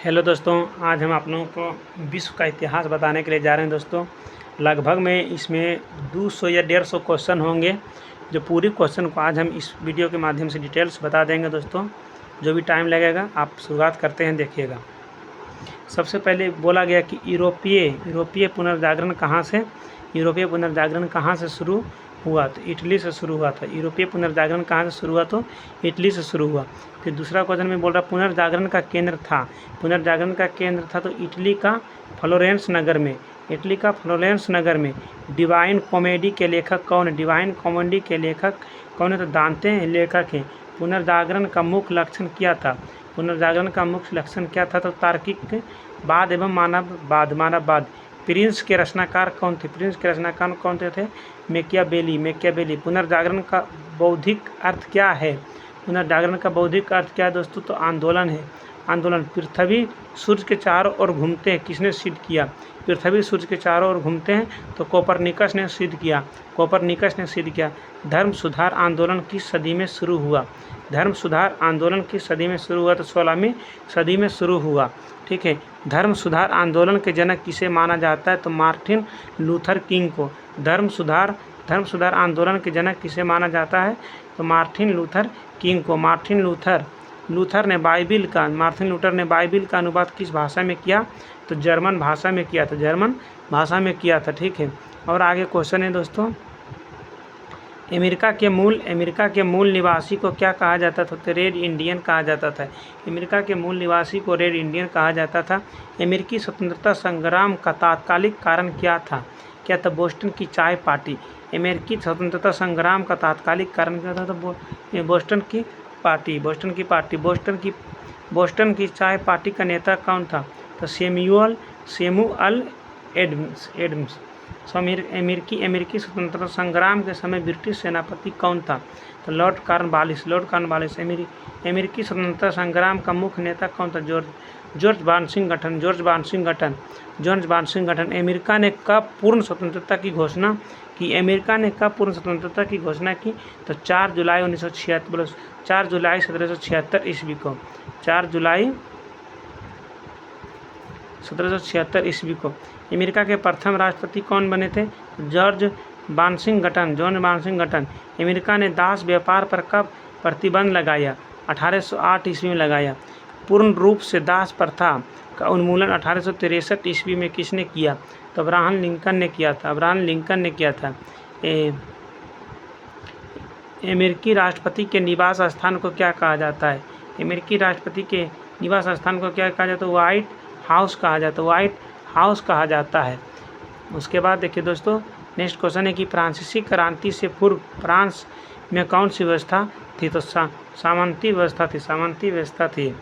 Hello दोस्तों, आज हम आप लोगों को विश्व का इतिहास बताने के लिए जा रहे हैं दोस्तों। लगभग में इसमें 200 या 150 क्वेश्चन होंगे। जो पूरी क्वेश्चन को आज हम इस वीडियो के माध्यम से डिटेल्स बता देंगे दोस्तों। जो भी टाइम लगेगा आप शुरुआत करते हैं, देखिएगा। सबसे पहले बोला गया कि यूरोपीय पुनर्जागरण कहाँ से शुरू हुआ, तो इटली से शुरू हुआ था। यूरोपीय पुनर्जागरण कहाँ से शुरू हुआ, तो इटली से शुरू हुआ। फिर दूसरा क्वेश्चन में बोल रहा पुनर्जागरण का केंद्र था तो इटली का फ्लोरेंस नगर में। डिवाइन कॉमेडी के लेखक कौन है, तो दांते लेखक हैं। पुनर्जागरण का मुख्य लक्षण क्या था, तो तार्किक वाद एवं मानववाद। प्रिंस के रचनाकार कौन थे, मैकियावेली। पुनर्जागरण का बौद्धिक अर्थ क्या है, दोस्तों, तो आंदोलन है। पृथ्वी सूर्य के चारों ओर घूमते हैं, किसने सिद्ध किया, पृथ्वी सूर्य के चारों ओर घूमते हैं, तो कोपरनिकस ने सिद्ध किया। धर्म सुधार आंदोलन किस सदी में शुरू हुआ, तो 16वीं सदी में शुरू हुआ। ठीक है। धर्म सुधार आंदोलन के जनक किसे माना जाता है, तो मार्टिन लूथर किंग को। धर्म सुधार आंदोलन के जनक किसे माना जाता है, तो मार्टिन लूथर किंग को। मार्टिन लूथर ने बाइबिल का अनुवाद किस भाषा में किया, तो जर्मन भाषा में किया था। ठीक है। और आगे क्वेश्चन है दोस्तों, अमेरिका के मूल निवासी को क्या कहा जाता था, तो रेड इंडियन कहा जाता था। अमेरिका के मूल निवासी को रेड इंडियन कहा जाता था। अमेरिकी स्वतंत्रता संग्राम का तात्कालिक कारण क्या था, बोस्टन की चाय पार्टी। अमेरिकी स्वतंत्रता संग्राम का तात्कालिक कारण क्या था, तो बोस्टन की चाय पार्टी का नेता कौन था, तो सैमुअल एडम्स। अमेरिकी स्वतंत्रता संग्राम के समय ब्रिटिश सेनापति कौन था, तो लॉर्ड कॉर्नवालिस। अमेरिकी स्वतंत्रता संग्राम का मुख्य नेता कौन था, जॉर्ज वाशिंगटन। अमेरिका ने कब पूर्ण स्वतंत्रता की घोषणा की, तो 4 जुलाई 1776 ईस्वी को। 4 जुलाई 1776 ईस्वी को। अमेरिका के प्रथम राष्ट्रपति कौन बने थे, जॉर्ज वाशिंगटन। अमेरिका ने दास व्यापार पर कब प्रतिबंध लगाया, 1808 ईस्वी में लगाया। पूर्ण रूप से दास प्रथा का उन्मूलन 1863 ईस्वी में किसने किया, तो अब्राहम लिंकन ने किया था। अमेरिकी राष्ट्रपति के निवास स्थान को क्या कहा जाता है, अमेरिकी राष्ट्रपति के निवास स्थान को क्या कहा जाता है, व्हाइट हाउस कहा जाता है। उसके बाद देखिए दोस्तों, नेक्स्ट क्वेश्चन है कि फ्रांसीसी क्रांति से पूर्व फ्रांस में कौन सी व्यवस्था थी, तो सामंती व्यवस्था थी।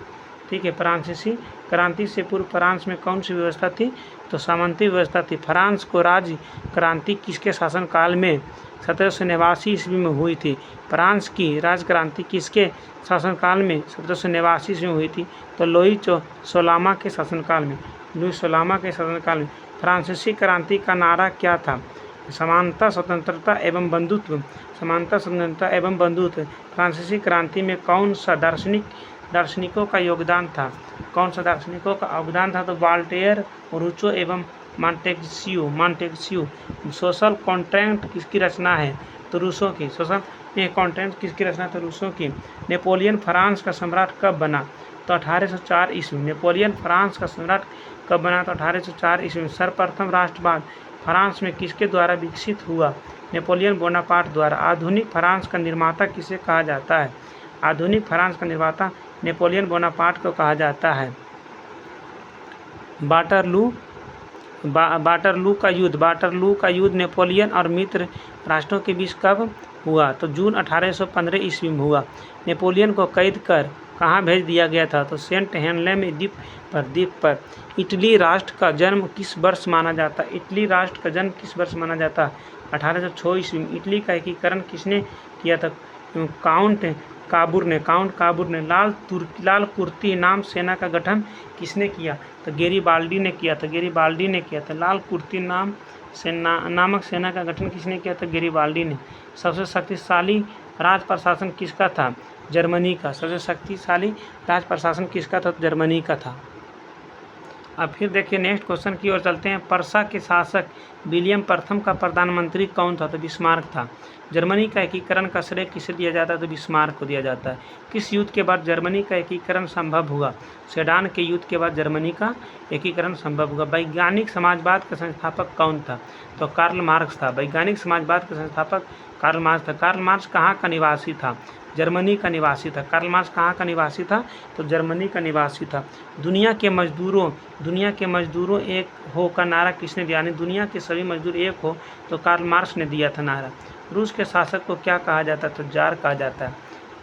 ठीक है। फ्रांसीसी क्रांति से पूर्व फ्रांस में कौन सी व्यवस्था थी, तो सामंती व्यवस्था थी। फ्रांस को राज्य क्रांति किसके शासनकाल में 1789 ईस्वी में हुई थी। फ्रांस की राज क्रांति किसके शासनकाल में 1789 ईस्वी में हुई थी, तो लुई सोलामा के शासनकाल में। फ्रांसीसी क्रांति का नारा क्या था, समानता, स्वतंत्रता एवं बंधुत्व। फ्रांसीसी क्रांति में कौन सा दार्शनिकों का योगदान था, तो वॉल्टेयर, रूसो एवं मॉन्टेस्क्यू। सोशल कॉन्ट्रैक्ट किसकी रचना है, तो रूसो की। नेपोलियन फ्रांस का सम्राट कब बना, तो 1804 ईस्वी। नेपोलियन फ्रांस का सम्राट कब बना, तो 1804 ईस्वी में। सर्वप्रथम राष्ट्रवाद फ्रांस में किसके द्वारा विकसित हुआ, नेपोलियन बोनापार्ट द्वारा। आधुनिक फ्रांस का निर्माता किसे कहा जाता है, आधुनिक फ्रांस का निर्माता नेपोलियन बोनापार्ट को कहा जाता है। वाटरलू का युद्ध नेपोलियन और मित्र राष्ट्रों के बीच कब हुआ, तो जून 1815 ईस्वी में हुआ। नेपोलियन को कैद कर कहाँ भेज दिया गया था, तो सेंट हेलेना द्वीप पर। इटली राष्ट्र का जन्म किस वर्ष माना जाता है, 1806 ईस्वी में। इटली का एकीकरण किसने किया था, काउंट काबूर ने। लाल कुर्ती नाम सेना का गठन किसने किया, तो गेरिबाल्डी ने किया था। लाल कुर्ती नामक सेना का गठन किसने किया था, गेरिबाल्डी ने। सबसे शक्तिशाली राज प्रशासन किसका था, जर्मनी का। जर्मनी का था। अब फिर देखिए नेक्स्ट क्वेश्चन की ओर चलते हैं। पर्सा के शासक विलियम प्रथम का प्रधानमंत्री कौन था? तो बिस्मार्क था। जर्मनी का एकीकरण का श्रेय किसे दिया जाता है? तो बिस्मार्क को दिया जाता है। किस युद्ध के बाद जर्मनी का एकीकरण संभव हुआ? सेडान के युद्ध के बाद जर्मनी का एकीकरण संभव हुआ। वैज्ञानिक समाजवाद का संस्थापक कौन था? तो कार्ल मार्क्स था। वैज्ञानिक समाजवाद का संस्थापक कार्ल मार्क्स था। कार्ल मार्क्स कहाँ का निवासी था? जर्मनी का निवासी था। कार्ल मार्क्स कहाँ का निवासी था? तो जर्मनी का निवासी था। दुनिया के मजदूरों एक हो का नारा किसने दिया? यानी दुनिया के सभी मजदूर एक हो, तो कार्ल मार्क्स ने दिया था नारा। रूस के शासक को क्या कहा जाता है? तो जार कहा जाता है।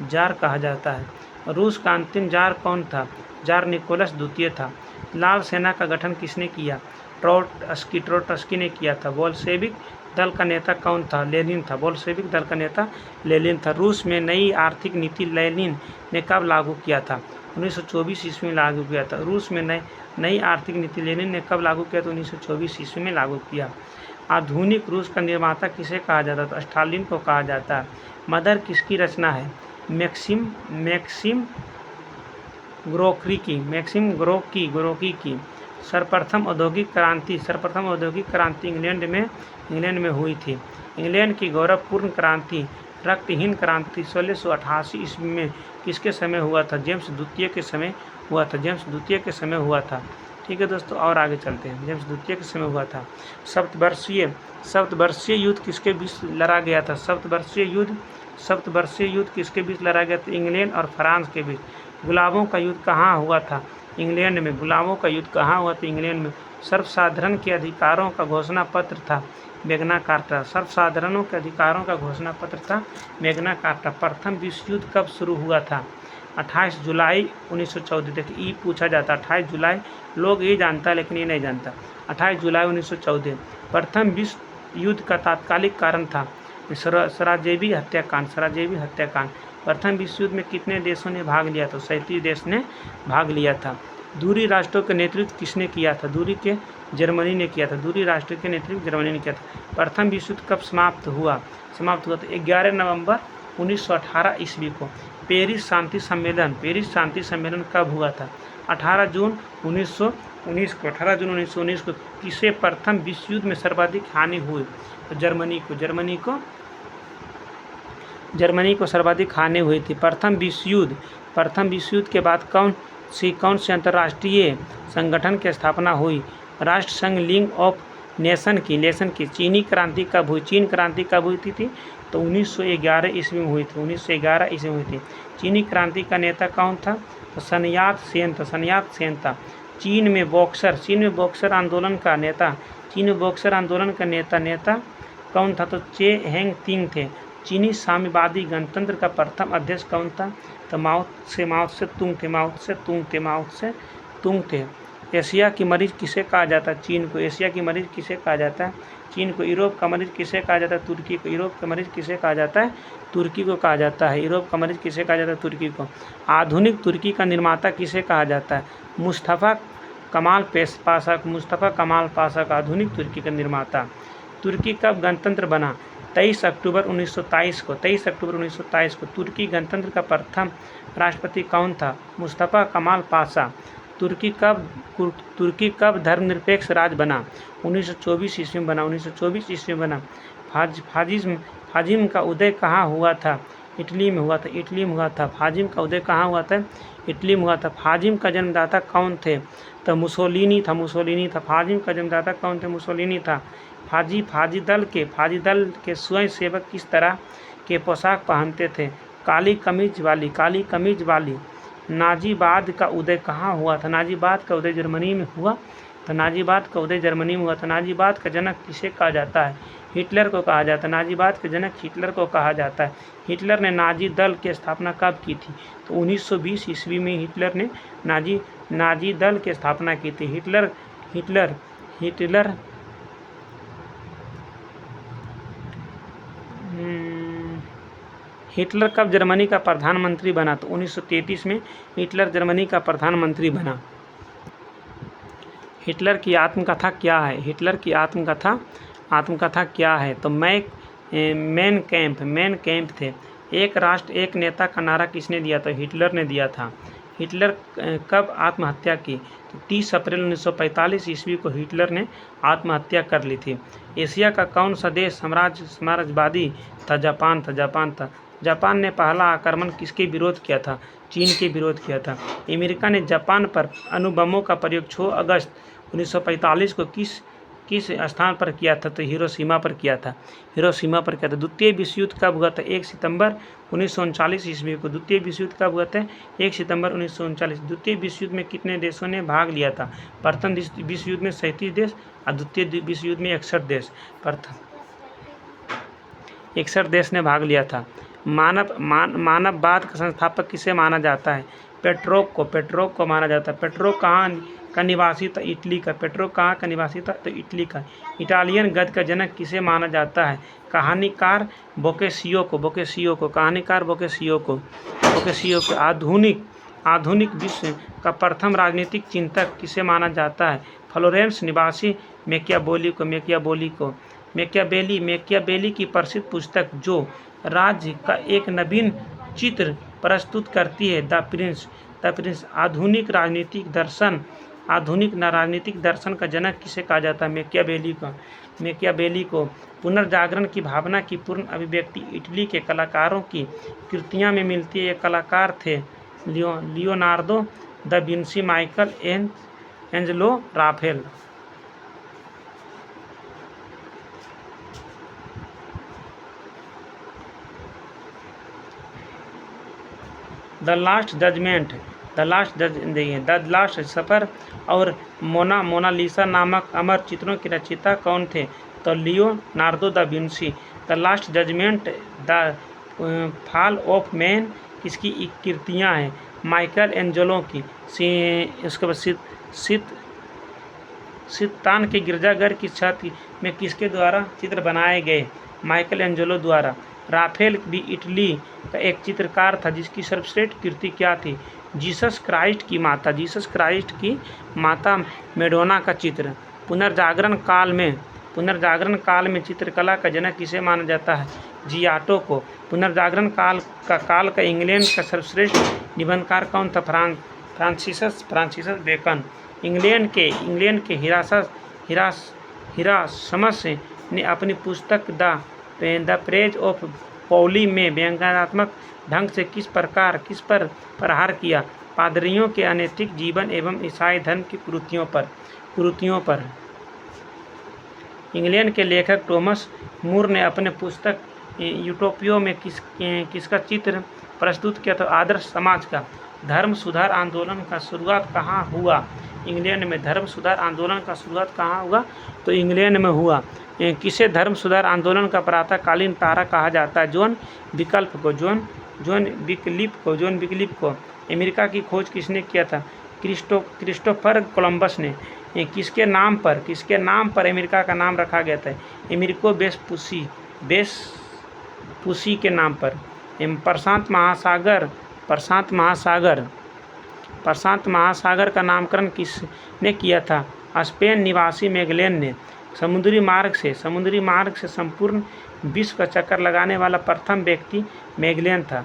जार कहा जाता है। रूस का अंतिम जार कौन था? जार निकोलस द्वितीय था। लाल सेना का गठन किसने किया? ट्रोट्स्की ने किया था। बोल्शेविक दल का नेता कौन था? लेनिन था। बोल्शेविक दल का नेता लेनिन था। रूस में नई आर्थिक नीति लेनिन ने कब लागू किया था? 1924 ईस्वी में लागू किया था। रूस में नई आर्थिक नीति लेनिन ने कब लागू किया? तो 1924 ईस्वी में लागू किया। आधुनिक रूस का निर्माता किसे कहा जाता है? तो स्टालिन को कहा जाता है। मदर किसकी रचना है? मैक्सिम गोर्की की। सर्वप्रथम औद्योगिक क्रांति इंग्लैंड में हुई थी। इंग्लैंड की गौरवपूर्ण क्रांति रक्तहीन क्रांति 1688 ईस्वी में किसके समय हुआ था? जेम्स द्वितीय के समय हुआ था। ठीक है दोस्तों, और आगे चलते हैं। जेम्स द्वितीय के समय हुआ था। सप्तवर्षीय युद्ध किसके बीच लड़ा गया था? सप्तवर्षीय युद्ध किसके बीच लड़ा गया था? इंग्लैंड और फ्रांस के बीच। गुलाबों का युद्ध कहाँ हुआ था? इंग्लैंड में। गुलाबों का युद्ध कहाँ हुआ था? इंग्लैंड में। सर्वसाधारण के अधिकारों का घोषणा पत्र था मैग्ना कार्टा। सर्वसाधारणों के अधिकारों का घोषणा पत्र था मैग्ना कार्टा। प्रथम विश्व युद्ध कब शुरू हुआ था? 28 जुलाई 1914। देखिए पूछा जाता है 28 जुलाई, लोग ये जानता है लेकिन ये नहीं जानता। 28 जुलाई 1914 प्रथम विश्व युद्ध का तात्कालिक कारण था सराजेवी हत्याकांड। प्रथम विश्व युद्ध में कितने देशों ने भाग लिया? तो 37 देश ने भाग लिया था। दूरी राष्ट्रों का नेतृत्व किसने किया था? जर्मनी ने किया था। दूरी राष्ट्र के नेतृत्व जर्मनी ने किया था। प्रथम विश्व युद्ध कब समाप्त हुआ था? 11 नवंबर 1918 ईस्वी को। पेरिस शांति सम्मेलन कब हुआ था? 18 जून 1919 को। किसे प्रथम विश्व युद्ध में सर्वाधिक हानि हुई? तो जर्मनी को सर्वाधिक हानि हुई थी। प्रथम विश्व युद्ध के बाद कौन से अंतर्राष्ट्रीय संगठन की स्थापना हुई? राष्ट्र संघ लीग ऑफ नेशन की। चीनी क्रांति कब हुई थी? तो 1911 ईस्वी में हुई थी। चीनी क्रांति का नेता कौन था? तो सन यात सेन था। चीन में बॉक्सर आंदोलन का नेता कौन था? तो चे हेंग तिंग थे। चीनी साम्यवादी गणतंत्र का प्रथम अध्यक्ष कौन था? तो माओ से तुंग थे। एशिया की मरीज किसे कहा जाता है? चीन को। एशिया की मरीज किसे कहा जाता है? चीन को। यूरोप का मरीज किसे कहा जाता है? तुर्की को। यूरोप का मरीज किसे कहा जाता है? तुर्की को कहा जाता है। यूरोप का मरीज किसे कहा जाता है? तुर्की को। आधुनिक तुर्की का निर्माता किसे कहा जाता है? मुस्तफ़ा कमाल पाशा का आधुनिक तुर्की का निर्माता। तुर्की कब गणतंत्र बना? 23 अक्टूबर 1927 को। तुर्की गणतंत्र का प्रथम राष्ट्रपति कौन था? मुस्तफ़ा कमाल पाशा। तुर्की कब धर्मनिरपेक्ष राज्य बना? 1924 ईस्वी में बना। फाजिज्म का उदय कहाँ हुआ था? इटली में हुआ था। फाजिज्म का उदय कहाँ हुआ था? इटली में हुआ था। फाजिज्म का जन्मदाता कौन थे? तो मुसोलिनी था। फाजिज्म का जन्मदाता कौन थे? मुसोलिनी था। फाजी दल के स्वयं सेवक किस तरह के पोशाक पहनते थे? काली कमीज वाली। नाजीवाद का उदय कहाँ हुआ था? नाजीवाद का उदय जर्मनी में हुआ। नाजीवाद का जनक किसे कहा जाता है? हिटलर को कहा जाता है। नाजीवाद के जनक हिटलर को कहा जाता है। हिटलर ने नाजी दल की स्थापना कब की थी? तो 1920 ईस्वी में हिटलर ने नाजी दल की स्थापना की थी। हिटलर कब जर्मनी का प्रधानमंत्री बना? तो 1933 में हिटलर जर्मनी का प्रधानमंत्री बना। हिटलर की आत्मकथा क्या है? आत्मकथा क्या है? तो मेन कैंप थे। एक राष्ट्र एक नेता का नारा किसने दिया था? हिटलर ने दिया था। हिटलर कब आत्महत्या की? तो 30 अप्रैल 1945 ईस्वी को हिटलर ने आत्महत्या कर ली थी। एशिया का कौन सा देश साम्राज्यवादी था? जापान था। जापान ने पहला आक्रमण किसके विरोध किया था? चीन के विरोध किया था। अमेरिका ने जापान पर अणुबमों का प्रयोग 6 अगस्त 1945 को किस स्थान पर किया था? तो हिरोशिमा पर किया था। द्वितीय विश्व युद्ध कब हुआ था? 1 सितंबर 1939 ईस्वी को। द्वितीय विश्व युद्ध कब हुआ था? 1 सितंबर 1939। द्वितीय विश्व युद्ध में कितने देशों ने भाग लिया था? प्रथम विश्व युद्ध में 37 देश और द्वितीय विश्व युद्ध में 61 देश। प्रथम 61 देश ने भाग लिया था। मानववाद का संस्थापक किसे माना जाता है? पेट्रोक को माना जाता है। पेट्रोक कहाँ का निवासी था? इटली का। पेट्रोक कहाँ का निवासी था? तो इटली का। इटालियन गद्य का जनक किसे माना जाता है? कहानीकार बोकेसियो को। कहानीकार बोकेसियो को। आधुनिक विश्व का प्रथम राजनीतिक चिंतक किसे माना जाता है? फ्लोरेंस निवासी मैकियावेली को। मैकियावेली की प्रसिद्ध पुस्तक जो राज्य का एक नवीन चित्र प्रस्तुत करती है, द प्रिंस। आधुनिक राजनीतिक दर्शन का जनक किसे कहा जाता है? मैकियावेली को। पुनर्जागरण की भावना की पूर्ण अभिव्यक्ति इटली के कलाकारों की कृतियों में मिलती है। ये कलाकार थे Leonardo da Vinci, Michelangelo, Raphael. The last supper और मोनालिसा नामक अमर चित्रों के रचयिता कौन थे? तो Leonardo da Vinci. The Last Judgment, the Fall of Man किसकी कृतियाँ हैं? माइकल एंजेलो की। उसके बाद सितान के गिरजाघर की छत में किसके द्वारा चित्र बनाए गए? माइकल एंजेलो द्वारा। राफेल भी इटली का एक चित्रकार था जिसकी सर्वश्रेष्ठ कृति क्या थी? जीसस क्राइस्ट की माता मैडोना का चित्र। पुनर्जागरण काल में चित्रकला का जनक किसे माना जाता है? जियाटो को। पुनर्जागरण काल का इंग्लैंड का सर्वश्रेष्ठ निबंधकार कौन था? Francis bacon. इंग्लैंड के हिरासमस ने अपनी पुस्तक द प्रेज ऑफ पॉली में व्यंग्यात्मक ढंग से किस पर प्रहार किया? पादरियों के अनैतिक जीवन एवं ईसाई धर्म की कुरीतियों पर। इंग्लैंड के लेखक टॉमस मूर ने अपने पुस्तक यूटोपिया में किसका चित्र प्रस्तुत किया था? आदर्श समाज का। धर्म सुधार आंदोलन का शुरुआत कहाँ हुआ? इंग्लैंड में। धर्म सुधार आंदोलन का शुरुआत कहाँ हुआ? तो इंग्लैंड में हुआ। किसे धर्म सुधार आंदोलन का प्रातःकालीन तारा कहा जाता है? जॉन विकलिप को। अमेरिका की खोज किसने किया था? क्रिस्टोफर कोलंबस ने। किसके नाम पर अमेरिका का नाम रखा गया था? अमेरिको वेस्पुसी के नाम पर। प्रशांत महासागर का नामकरण किसने किया था? स्पेन निवासी मैगेलन ने। समुद्री मार्ग से संपूर्ण विश्व का चक्कर लगाने वाला प्रथम व्यक्ति मैगेलन था।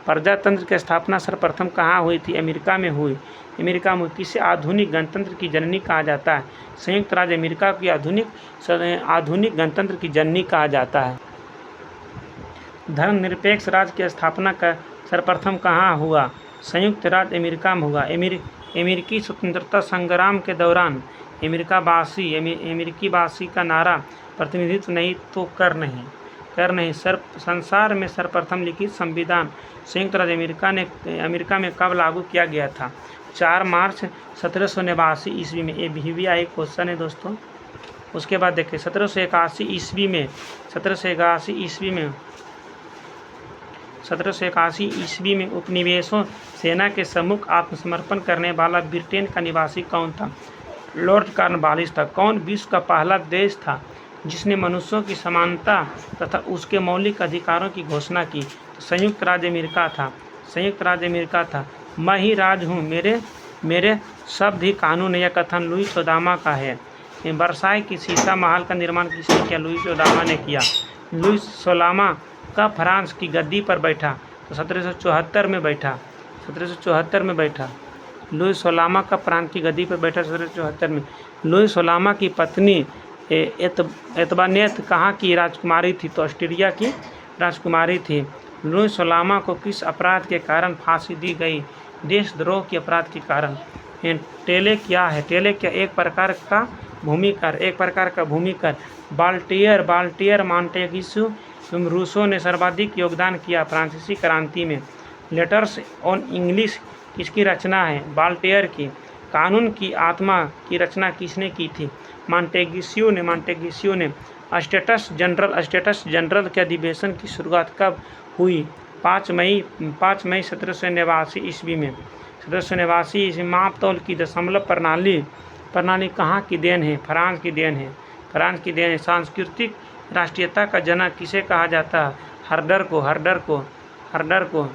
प्रजातंत्र की स्थापना सर्वप्रथम कहाँ हुई थी? अमेरिका में हुई। किसे आधुनिक गणतंत्र की जननी कहा जाता है? संयुक्त राज्य अमेरिका की आधुनिक गणतंत्र की जननी कहा जाता है। धर्मनिरपेक्ष राज्य की स्थापना का सर्वप्रथम कहाँ हुआ? संयुक्त राज्य अमेरिका में हुआ। अमेरिकी स्वतंत्रता संग्राम के दौरान अमेरिकी वासी का नारा प्रतिनिधित्व नहीं तो कर नहीं। संसार में सर्वप्रथम लिखित संविधान संयुक्त राज्य अमेरिका में कब लागू किया गया था? 4 मार्च 1789 ईस्वी में। ये भी एक क्वेश्चन है दोस्तों। उसके बाद देखिए 1781 ईस्वी में उपनिवेशों सेना के सम्मुख आत्मसमर्पण करने वाला ब्रिटेन का निवासी कौन था? लॉर्ड कॉर्नवालिस था। कौन विश्व का पहला देश था जिसने मनुष्यों की समानता तथा उसके मौलिक अधिकारों की घोषणा की? तो संयुक्त राज्य अमेरिका था। मैं ही राज हूँ, मेरे शब्द ही कानून। यह कथन लुई चौदामा का है। वर्साई की सीसा महल का निर्माण किसने किया? लुई चौदामा ने किया। लुई 16वां कब फ्रांस की गद्दी पर बैठा? तो 1774 में बैठा। 1774 में बैठा। लुई सोलामा का प्रांत की गद्दी पर बैठा 1774 में। लुई सोलामा की पत्नी एतबानेत कहाँ की राजकुमारी थी? तो ऑस्ट्रिया की राजकुमारी थी। लुई सोलामा को किस अपराध के कारण फांसी दी गई? देशद्रोह के अपराध के कारण। टेले क्या है? टेले क्या? एक प्रकार का भूमिकर। बाल्टियर मॉन्टेग्यू रूसो ने सर्वाधिक योगदान किया फ्रांसीसी क्रांति में। लेटर्स ऑन इंग्लिश किसकी रचना है? बाल्टियर की। कानून की आत्मा की रचना किसने की थी? मॉन्टेग्यू ने। स्टेटस जनरल के अधिवेशन की शुरुआत कब हुई? 5 मई 1789 ईस्वी में। 1789 ईस्वी। मापतौल की दशमलव प्रणाली कहाँ की देन है? फ्रांस की देन है। सांस्कृतिक राष्ट्रीयता का जनक किसे कहा जाता है? हर्डर को।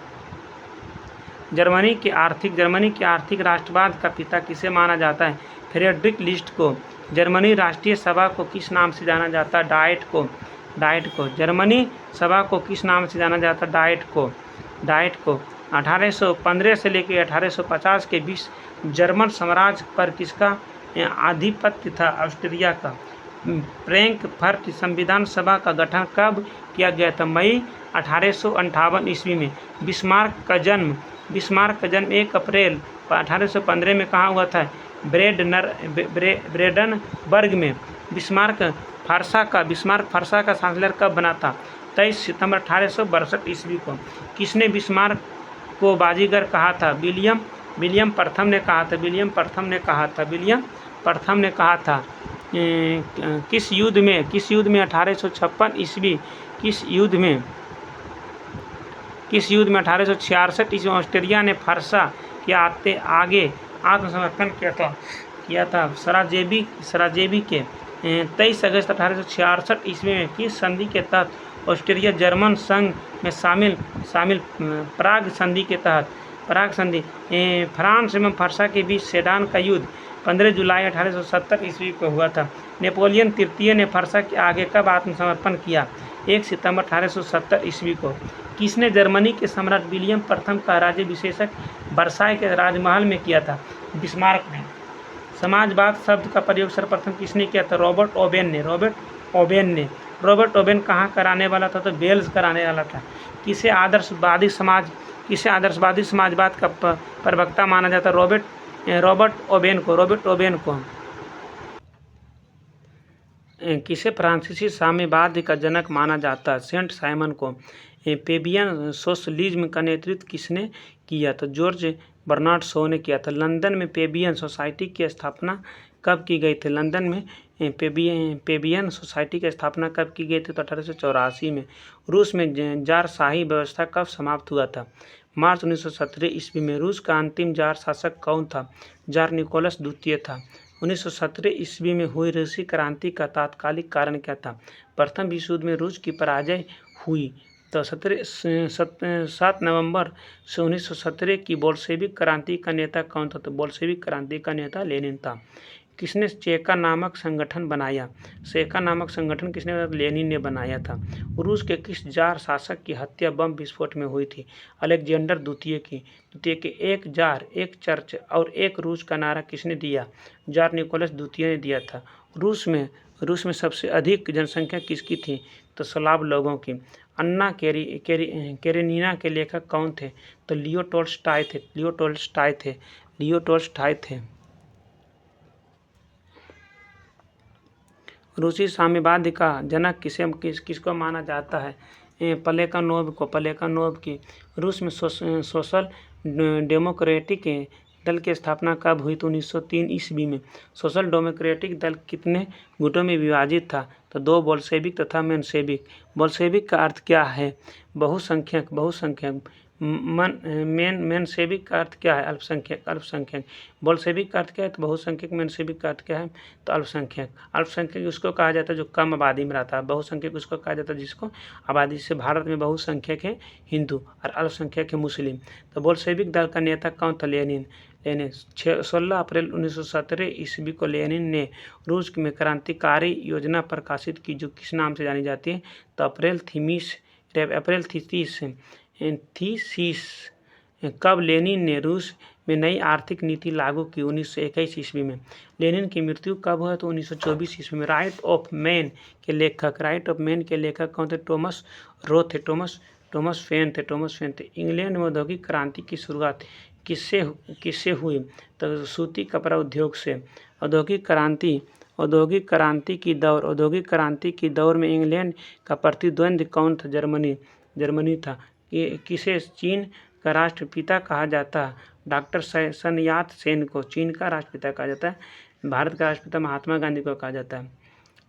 जर्मनी के आर्थिक राष्ट्रवाद का पिता किसे माना जाता है? फ्रेडरिक लिस्ट को। जर्मनी राष्ट्रीय सभा को किस नाम से जाना जाता है? डाइट को। जर्मनी सभा को किस नाम से जाना जाता है? डाइट को। 1815 से लेकर 1850 के बीच जर्मन साम्राज्य पर किसका आधिपत्य था? ऑस्ट्रिया का। फ्रैंकफर्ट संविधान सभा का गठन कब किया गया था? मई 1858 ईस्वी में। बिस्मार्क का जन्म 1 अप्रैल 1815 में कहाँ हुआ था? ब्रेडनबर्ग में। बिस्मार्क फरसा का चांसलर कब बना था? 23 सितंबर 1862 ईस्वी को। किसने बिस्मार्क को बाजीगर कहा था? विलियम प्रथम ने कहा था। किस युद्ध में 1856 ईस्वी किस युद्ध में 1866 ईस्वी ऑस्ट्रिया ने फरसा के आगे आत्मसमर्पण किया था सराजेवी के। 23 अगस्त 1866 ईस्वी में किस संधि के तहत ऑस्ट्रिया जर्मन संघ में शामिल? प्राग संधि के तहत। फ्रांस एवं फरसा के बीच सेडान का युद्ध 15 जुलाई 1870 ईस्वी को हुआ था। नेपोलियन तृतीय ने फरसा के आगे कब आत्मसमर्पण किया? 1 सितंबर 1870 ईस्वी को। किसने जर्मनी के सम्राट विलियम प्रथम का राज्याभिषेक वर्साय के राजमहल में किया था? बिस्मार्क ने। समाजवाद शब्द का प्रयोग सर्वप्रथम किसने किया था? रॉबर्ट ओवेन कहाँ कराने वाला था? तो वेल्स कराने वाला था। किसे आदर्शवादी समाजवाद का प्रवक्ता माना जाता? रॉबर्ट ओवेन को। किसे फ्रांसीसी साम्यवाद का जनक माना जाता है? सेंट साइमन को। पेबियन सोशलिज्म का नेतृत्व किसने किया? तो जॉर्ज बर्नार्ड शॉ ने किया था। लंदन में पेबियन सोसाइटी की स्थापना कब की गई थी? लंदन में पेबियन सोसाइटी की स्थापना कब की गई थी? तो 1884 में। रूस में जारशाही व्यवस्था कब समाप्त हुआ था? मार्च 1917 ईस्वी में। रूस का अंतिम जार शासक कौन था? जार निकोलस द्वितीय था। 1917 ईस्वी में हुई रूसी क्रांति का तात्कालिक कारण क्या था? प्रथम विश्व युद्ध में रूस की पराजय हुई। तो 7 नवंबर 1917 की बोल्शेविक क्रांति का नेता कौन था? तो बोल्शेविक क्रांति का नेता लेनिन था। किसने चेका नामक संगठन बनाया? सेका नामक संगठन किसने बनाया? लेनिन ने बनाया था। रूस के किस जार शासक की हत्या बम विस्फोट में हुई थी? अलेक्जेंडर द्वितीय के। एक जार, एक चर्च और एक रूस का नारा किसने दिया? जार निकोलस द्वितीय ने दिया था। रूस में सबसे अधिक जनसंख्या किसकी थी? तो स्लाव लोगों की। अन्ना कैरेनिना के लेखक कौन थे? तो लियो टोल्स्टॉय थे। रूसी साम्यवाद का जनक किसको माना जाता है? प्लेखानोव की। रूस में सोशल डेमोक्रेटिक दल की स्थापना कब हुई? तो 1903 ईस्वी में। सोशल डेमोक्रेटिक दल कितने गुटों में विभाजित था? तो 2, बोल्शेविक तथा मेंशेविक। बोल्शेविक का अर्थ क्या है? बहुसंख्यक। मेंशेविक का अर्थ क्या है? अल्पसंख्यक। बोल्शेविक का अर्थ क्या है? तो बहुसंख्यक। मेंशेविक का अर्थ क्या है? तो अल्पसंख्यक उसको कहा जाता है जो कम आबादी में रहता है। बहुसंख्यक उसको कहा जाता है जिसको आबादी से भारत में बहुसंख्यक है हिंदू और अल्पसंख्यक है मुस्लिम। तो बोल्शेविक दल का नेता कौन था? लेनिन। 16 अप्रैल 1917 ईस्वी को लेनिन ने रूस में क्रांतिकारी योजना प्रकाशित की जो किस नाम से जानी जाती है? तो अप्रैल थीसिस कब लेनिन ने रूस में नई आर्थिक नीति लागू की? 1921 ईस्वी में। लेनिन की मृत्यु कब हुआ? तो 1924 ईस्वी में। राइट ऑफ मैन के लेखक कौन थे? टॉमस रो थे। टॉमस पेन थे। इंग्लैंड में औद्योगिक क्रांति की शुरुआत किससे हुई? तो सूती कपड़ा उद्योग से। औद्योगिक क्रांति की दौर में इंग्लैंड का प्रतिद्वंद्वी कौन था? जर्मनी था। किसे चीन का राष्ट्रपिता कहा जाता है? डॉक्टर सन यात सेन को चीन का राष्ट्रपिता कहा जाता है। भारत का राष्ट्रपिता महात्मा गांधी को कहा जाता है।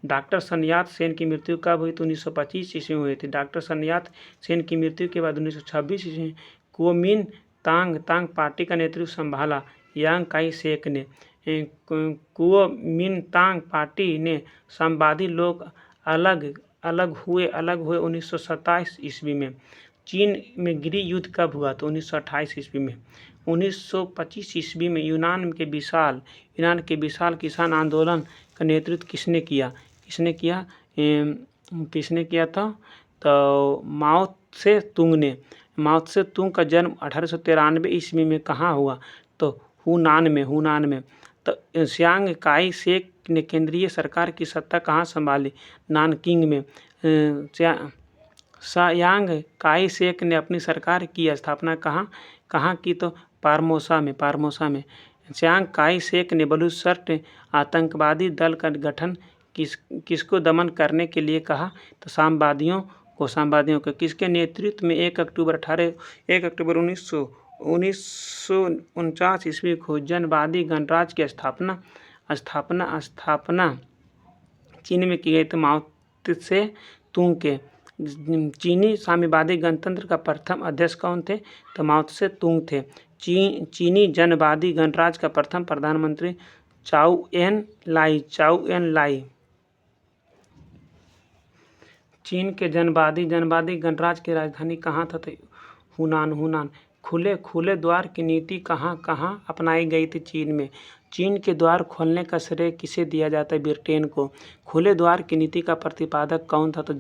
डॉक्टर सन यात सेन की मृत्यु कब हुई? तो 1925 ईस्वी में हुई थी। डॉक्टर सन यात सेन की मृत्यु के बाद 1926 ईस्वी में कुओमिन तांग पार्टी का नेतृत्व संभाला यांग काई शेक ने। कुओमिंतांग पार्टी ने साम्यवादी लोग अलग हुए 1927 ईस्वी में। चीन में गृह युद्ध कब हुआ? तो 1928 ईस्वी में। 1925 ईस्वी में यूनान के विशाल किसान आंदोलन का नेतृत्व किसने किया था? तो माओ त्से तुंग का जन्म 1893 ईस्वी में कहाँ हुआ? तो हुनान में। तो चियांग काई शेक ने केंद्रीय सरकार की सत्ता कहाँ संभाली? नानकिंग में। चियांग काई शेक ने अपनी सरकार की स्थापना कहाँ की? तो फार्मोसा में। चियांग काई शेक ने बलूचिस्तान आतंकवादी दल का गठन किसको दमन करने के लिए कहा? तो साम्यवादियों को। किसके नेतृत्व में 1 अक्टूबर 1949 ईस्वी को जनवादी गणराज्य की स्थापना चीन में की गई? तो माओ त्से तुंग के। चीनी साम्यवादी गणतंत्र का प्रथम अध्यक्ष कौन थे? तो माओ त्से तुंग थे। चीनी जनवादी गणराज्य का प्रथम प्रधानमंत्री चाउ एन लाई। चीन के जनवादी गणराज्य की राजधानी कहाँ था? तो हुनान। खुले द्वार की नीति कहाँ अपनाई गई थी? चीन में। चीन के द्वार खोलने का श्रेय किसे दिया जाता है? ब्रिटेन को। खुले द्वार की नीति का प्रतिपादक कौन था? तो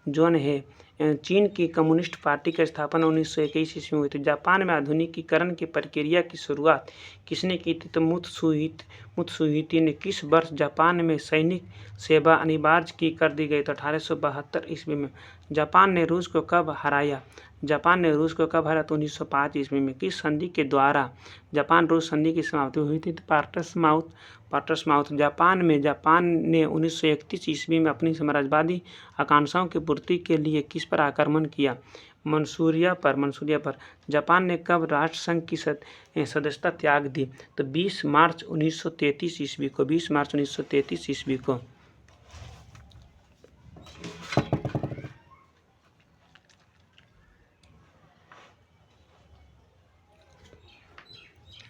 जॉन हे। चीन की कम्युनिस्ट पार्टी की स्थापना 1921 ईस्वी में हुई थी। जापान में आधुनिकीकरण की प्रक्रिया की शुरुआत किसने की थी? तो मुत्सुहिती ने। किस वर्ष जापान में सैनिक सेवा अनिवार्य कर दी गई? तो 1872 ईस्वी में। जापान ने रूस को कब हराया? तो 1905 ईस्वी में। किस संधि के द्वारा जापान रूस संधि की समाप्ति हुई थी? Parts mouth. जापान ने 1931 ईस्वी में अपनी साम्राज्यवादी आकांक्षाओं की पूर्ति के लिए किस पर आक्रमण किया? मंसूरिया पर। जापान ने कब राष्ट्रसंघ की सदस्यता त्याग दी? तो 20 मार्च 1933 ईस्वी को।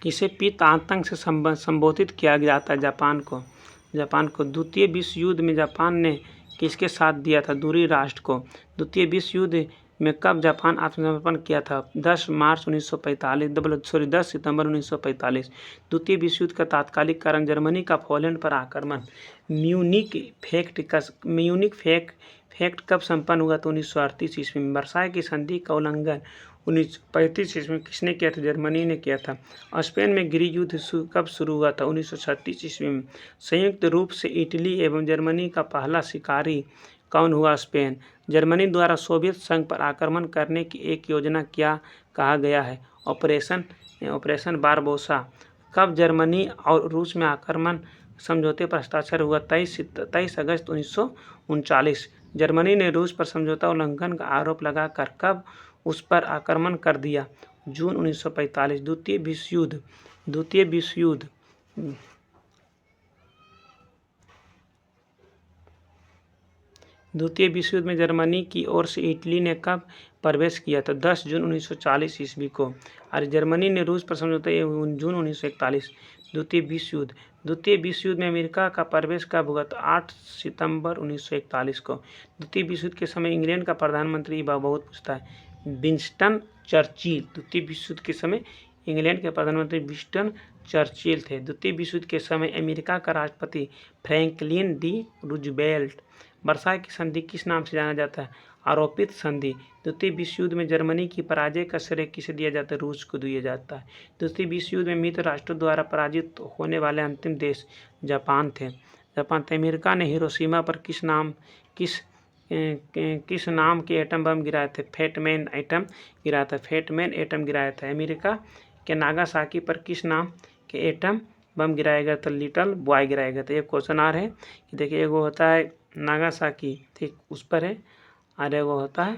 किसे पित्त आतंक से संबोधित किया जाता है? जापान को। द्वितीय विश्व युद्ध में जापान ने किसके साथ दिया था? दूरी राष्ट्र को। द्वितीय विश्व युद्ध में कब जापान आत्मसमर्पण किया था? 10 सितंबर 1945। द्वितीय विश्व युद्ध का तात्कालिक कारण जर्मनी का पोलैंड पर आक्रमण। म्यूनिक फैक्ट कब संपन्न हुआ? तो 1938 ईस्वी में। वर्साई की संधि का उल्लंघन 1935 ईस्वी में किसने किया था? जर्मनी ने किया था। स्पेन में गृह युद्ध कब शुरू हुआ था? 1936 ईस्वी में। संयुक्त रूप से इटली एवं जर्मनी का पहला शिकारी कौन हुआ? स्पेन। जर्मनी द्वारा सोवियत संघ पर आक्रमण करने की एक योजना क्या कहा गया है? Operation Barbosa. कब जर्मनी और रूस में आक्रमण समझौते पर हस्ताक्षर हुआ? 23 अगस्त 1939। जर्मनी ने रूस पर समझौता उल्लंघन का आरोप लगाकर कब उस पर आक्रमण कर दिया? जून 1945। द्वितीय विश्व युद्ध में जर्मनी की ओर से इटली ने कब प्रवेश किया था? 10 जून 1940 ईस्वी को। और जर्मनी ने रूस पर समझौता जून 1941। द्वितीय विश्व युद्ध में अमेरिका का प्रवेश कब हुआ? तो 8 सितंबर 1941 को। द्वितीय विश्व युद्ध के समय इंग्लैंड का प्रधानमंत्री बहुत पूछता है विंस्टन चर्चिल। द्वितीय विश्व युद्ध के समय इंग्लैंड के प्रधानमंत्री विंस्टन चर्चिल थे। द्वितीय विश्व युद्ध के समय अमेरिका का राष्ट्रपति फ्रैंकलिन डी रूजवेल्ट। वर्साई की संधि किस नाम से जाना जाता है? आरोपित संधि। द्वितीय विश्व युद्ध में जर्मनी की पराजय का श्रेय किसे दिया जाता है? रूस को दिया जाता है। द्वितीय विश्व युद्ध में मित्र राष्ट्रों द्वारा पराजित होने वाले अंतिम देश जापान थे। अमेरिका ने हिरोशिमा पर किस नाम के एटम बम गिराए थे? फेटमैन एटम गिराया था। फेटमैन एटम गिराया था। अमेरिका के नागासाकी पर किस नाम के एटम बम गिराया गया था? लिटिल बॉय गिराया गया था। एक क्वेश्चन आ रहे हैं कि देखिए, एगो होता है नागासाकी, ठीक, उस पर है, और एगो होता है